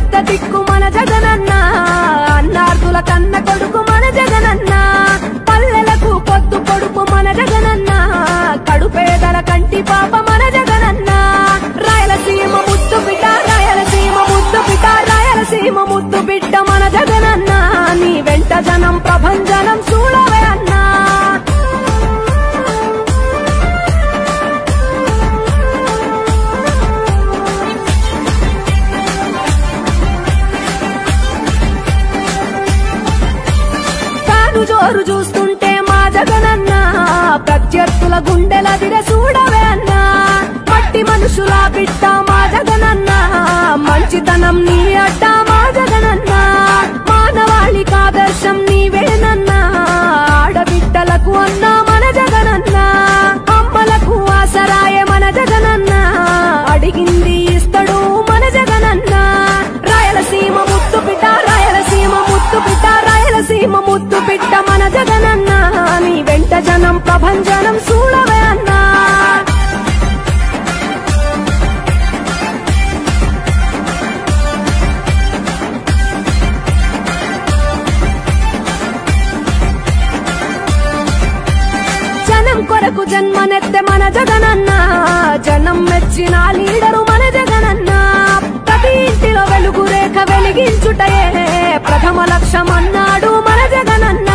పెద్ద దిక్కు మన జగనన్న, అన్నార్థుల కన్న కొడుకు మన జగనన్న, పల్లెలకు పొద్దు పొడుపు మన జగనన్న, కడుపేదల కంటి పాప మన జగనన్న. రాయలసీమ ముద్దు బిడ్డ, రాయలసీమ ముద్దు బిడ్డ, రాయలసీమ ముద్దు బిడ్డ మన జగనన్న, నీ వెంట జనం ప్రభంజనం చూడవే అన్నా. జోరు చూస్తుంటే మా జగనన్న, ప్రత్యర్థుల గుండెల దిర చూడవే అన్నా. మట్టి మనుషుల బిడ్డ మా జగనన్న, మంచితనం నీ అడ్డ మా జగనన్న, మానవాళికి ఆదర్శం నీవేనన్నా. ఆడబిడ్డలకు అన్నా మన జగనన్న, అమ్మలకు ఆసరాయే మన జగనన్న, అడిగింది ఇస్తడు మన జగనన్న. రాయలసీమ ముద్దు బిడ్డ, రాయలసీమ ముద్దు బిడ్డ, రాయలసీమ ముద్దు బిడ్డ మన జగనన్న, నీ వెంట జనం ప్రభంజనం చూడవే అన్నా. జనం కొరకు జన్మనెత్తే మన జగనన్న, జనం మెచ్చిన లీడరు మన జగనన్న. ప్రతి ఇంటిలో వెలుగు రేఖ వెలిగించుటయే ప్రథమ లక్ష్యం అన్నాడు మన జగనన్న.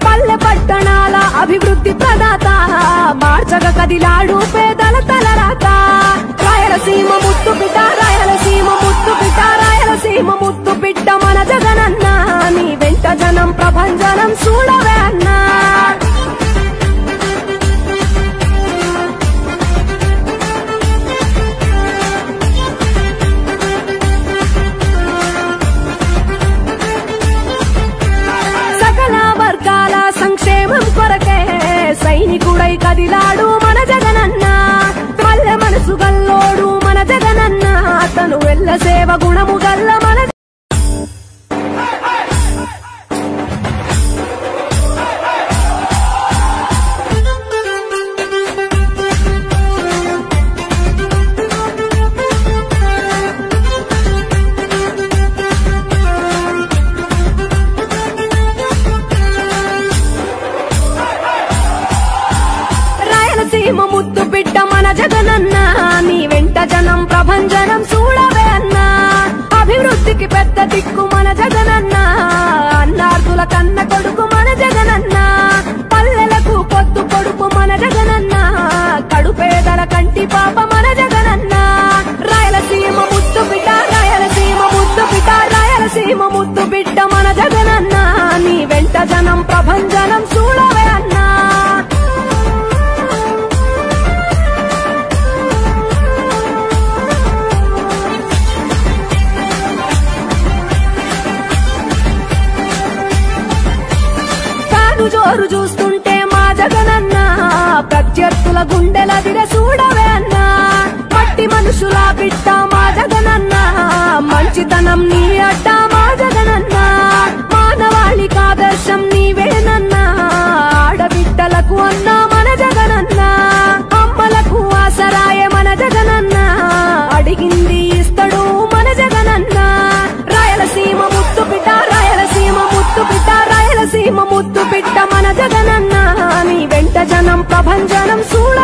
పల్లె పట్టణాల అభివృద్ధి ప్రదాత, మార్చగ కదిలాడు పేదల తలరాత. రాయలసీమ ముద్దు బిడ్డ, రాయలసీమ ముద్దు బిడ్డ, రాయలసీమ ముద్దు బిడ్డ మన జగనన్న, నీ వెంట జనం ప్రభంజనం చూడవే అన్నా. సంక్షేమం కొరకే సైనికుడై కదిలాడు మన జగనన్న. పల్లె మనసు గల్లోడు మన జగనన్న, తను వెళ్ళ సేవ గుణము గల్ల మన. రాయలసీమ ముద్దు బిడ్డ మన జగనన్న, నీ వెంట జనం ప్రభంజనం చూడవే అన్నా. అభివృద్ధికి పెద్ద దిక్కు మన జగనన్న, అన్నార్థుల కన్న కొడుకు మన జగనన్న, పల్లెలకు పొద్దు పొడుపు మన జగనన్న, కడుపేదల కంటి పాప మన జగనన్న. రాయలసీమ ముద్దు బిడ్డ, రాయలసీమ ముద్దు బిడ్డ, రాయలసీమ ముద్దు బిడ్డ మన జగనన్న, నీ వెంట జనం ప్రభంజనం చూడవే అన్నా. జోరు చూస్తుంటే మా జగనన్న, ప్రత్యర్థుల గుండెల దిర చూడవే అన్నా. మట్టి మనుషుల బిడ్డ మా జగనన్న, మంచితనం నీ అడ్డ మా జగనన్న, మానవాళికి ఆదర్శం నీవేనన్నా. ఆడబిడ్డలకు అన్నా మన జగనన్న, అమ్మలకు ఆసరాయే మన జగనన్న, అడిగింది ఇస్తడు మన జగనన్న. రాయలసీమ ముద్దు బిడ్డ, రాయలసీమ ముద్దు బిడ్డ, రాయలసీమ ముద్దు బిడ్డ మన జగనన్న, నీ వెంట జనం ప్రభంజనం చూడ.